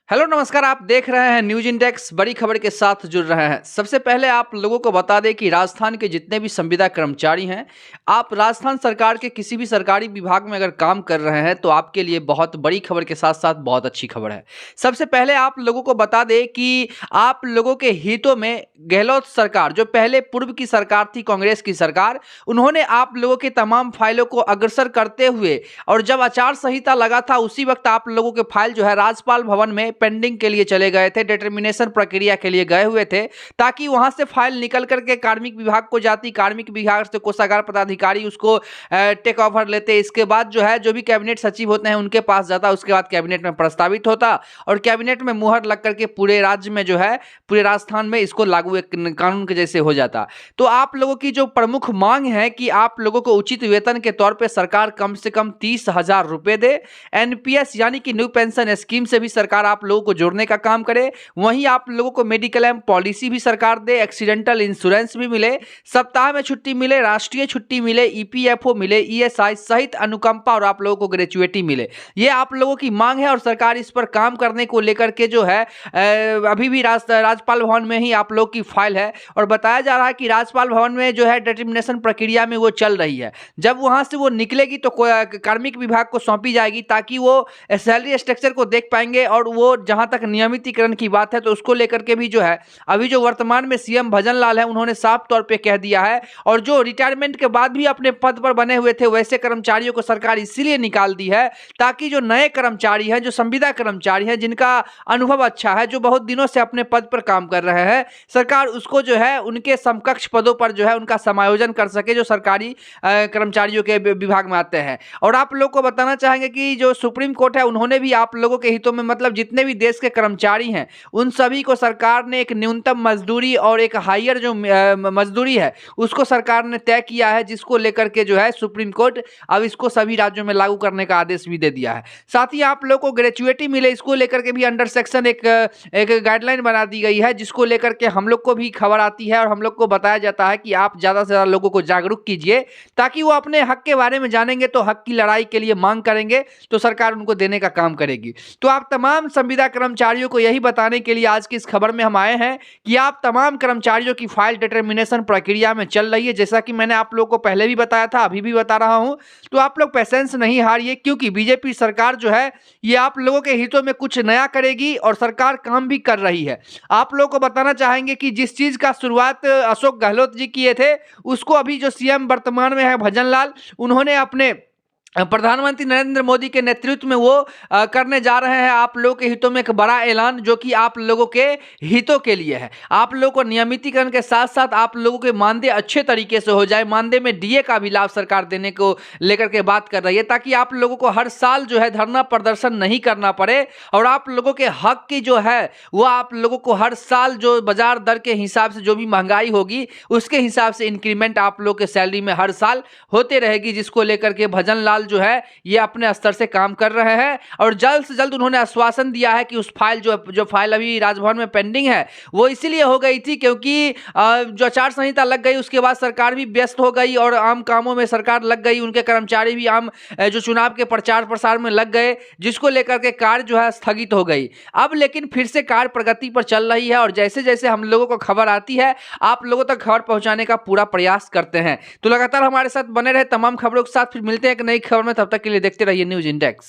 Hello नमस्कार। आप देख रहे हैं न्यूज इंडेक्स। बड़ी खबर के साथ जुड़ रहे हैं। सबसे पहले आप लोगों को बता दें कि राजस्थान के जितने भी संविदा कर्मचारी हैं, आप राजस्थान सरकार के किसी भी सरकारी विभाग में अगर काम कर रहे हैं तो आपके लिए बहुत बड़ी खबर के साथ साथ बहुत अच्छी खबर है। सबसे पहले आप लोगों को बता दें कि आप लोगों के हितों में गहलोत सरकार, जो पहले पूर्व की सरकार थी, कांग्रेस की सरकार, उन्होंने आप लोगों के तमाम फाइलों को अग्रसर करते हुए, और जब आचार संहिता लगा था उसी वक्त आप लोगों के फाइल जो है राज्यपाल भवन में पेंडिंग के लिए चले गए थे, डिटर्मिनेशन प्रक्रिया के लिए गए हुए थे, ताकि वहां से फाइल निकल करके कार्मिक विभाग को जाती, कार्मिक विभाग से कोषागार पदाधिकारी उसको टेक ओवर लेते। इसके बाद जो है जो भी कैबिनेट सचिव होते हैं उनके पास जाता, उसके बाद कैबिनेट में प्रस्तावित होता और कैबिनेट में मुहर लग करके पूरे राज्य में जो है, पूरे राजस्थान में इसको लागू एक कानून के जैसे हो जाता। तो आप लोगों की जो प्रमुख मांग है कि आप लोगों को उचित वेतन के तौर पर सरकार कम से कम 30,000 रुपए दे, एनपीएस यानी कि न्यू पेंशन स्कीम से भी सरकार आप लोगों को जोड़ने का काम करे, वहीं आप लोगों को मेडिकल एम पॉलिसी भी सरकार दे, एक्सीडेंटल इंश्योरेंस भी मिले, सप्ताह में छुट्टी मिले, राष्ट्रीय छुट्टी मिले, ईपीएफओ मिले, ईएसआई सहित अनुकंपा और आप लोगों को ग्रेचुइटी मिले। ये आप लोगों की मांग है और सरकार इस पर काम करने को लेकर के जो है अभी भी राज्यपाल भवन में ही आप लोग की फाइल है और बताया जा रहा है कि राज्यपाल भवन में जो है डिटर्मिनेशन प्रक्रिया में वो चल रही है। जब वहां से वो निकलेगी तो कार्मिक विभाग को सौंपी जाएगी, ताकि वो सैलरी स्ट्रक्चर को देख पाएंगे। और वो जहां तक नियमितीकरण की बात है तो उसको लेकर के भी जो है अभी जो वर्तमान में सीएम भजन लाल है उन्होंने साफ तौर पे कह दिया है, और जो रिटायरमेंट के बाद भी अपने पद पर बने हुए थे वैसे कर्मचारियों को सरकार इसीलिए निकाल दी है ताकि जो नए कर्मचारी हैं, जो संविदा कर्मचारी हैं, जिनका अनुभव अच्छा है, जो बहुत दिनों से अपने पद पर काम कर रहे हैं, सरकार उसको जो है उनके समकक्ष पदों पर जो है उनका समायोजन कर सके, जो सरकारी कर्मचारियों के विभाग में आते हैं। और आप लोग को बताना चाहेंगे कि जो सुप्रीम कोर्ट है उन्होंने भी आप लोगों के हितों में, मतलब जितने भी देश के कर्मचारी हैं उन सभी को सरकार ने एक न्यूनतम मजदूरी और एक हायर जो मजदूरी है उसको सरकार ने तय किया है, जिसको लेकर के जो है सुप्रीम कोर्ट अब इसको सभी राज्यों में लागू करने का आदेश भी दे दिया है। साथ ही आप लोगों को ग्रेचुइटी मिले, इसको लेकर के भी अंडर सेक्शन एक गाइडलाइन बना दी गई है, जिसको लेकर के हम लोग को भी खबर आती है और हम लोग को बताया जाता है कि आप ज़्यादा से ज़्यादा लोगों को जागरूक कीजिए, ताकि वो अपने हक के बारे में जानेंगे तो हक की लड़ाई के लिए मांग करेंगे तो सरकार उनको देने का काम करेगी। तो आप तमाम संविदा कर्मचारियों को यही बताने के लिए आज की इस खबर में हम आए हैं कि आप तमाम कर्मचारियों की फाइल डिटर्मिनेशन प्रक्रिया में चल रही है। जैसा कि मैंने आप लोगों को पहले भी बताया था, अभी भी बता रहा हूं, तो आप लोग पेशेंस नहीं हारिए, क्योंकि बीजेपी सरकार जो है ये आप लोगों के हितों में कुछ नया करेगी और सरकार काम भी कर रही है। आप लोगों को बताना चाहेंगे कि जिस चीज का शुरुआत अशोक गहलोत जी किए थे, उसको अभी जो सीएम वर्तमान में है भजन लाल, उन्होंने अपने प्रधानमंत्री नरेंद्र मोदी के नेतृत्व में वो करने जा रहे हैं आप लोगों के हितों में एक बड़ा ऐलान, जो कि आप लोगों के हितों के लिए है। आप लोगों को नियमितीकरण के साथ साथ आप लोगों के मानदेय अच्छे तरीके से हो जाए, मानदेय में डीए का भी लाभ सरकार देने को लेकर के बात कर रही है, ताकि आप लोगों को हर साल जो है धरना प्रदर्शन नहीं करना पड़े और आप लोगों के हक की जो है वो आप लोगों को हर साल जो बाजार दर के हिसाब से जो भी महंगाई होगी उसके हिसाब से इंक्रीमेंट आप लोग के सैलरी में हर साल होते रहेगी, जिसको लेकर के भजन लाल जो है ये अपने स्तर से काम कर रहे हैं। और जल्द से जल्द उन्होंने आश्वासन दिया है कि उस फाइल जो फाइल अभी राजभवन में पेंडिंग है वो इसीलिए हो गई थी क्योंकि जो आचार संहिता लग गई उसके बाद सरकार भी व्यस्त हो गई और आम कामों में सरकार लग गई, उनके कर्मचारी भी आम जो चुनाव के प्रचार प्रसार में लग गए, जिसको लेकर के कार्य जो है स्थगित हो गई। अब लेकिन फिर से कार्य प्रगति पर चल रही है और जैसे जैसे हम लोगों को खबर आती है आप लोगों तक खबर पहुंचाने का पूरा प्रयास करते हैं। तो लगातार हमारे साथ बने रहे तमाम खबरों के साथ, फिर मिलते हैं एक नई खबर में। तब तक के लिए देखते रहिए न्यूज इंडेक्स।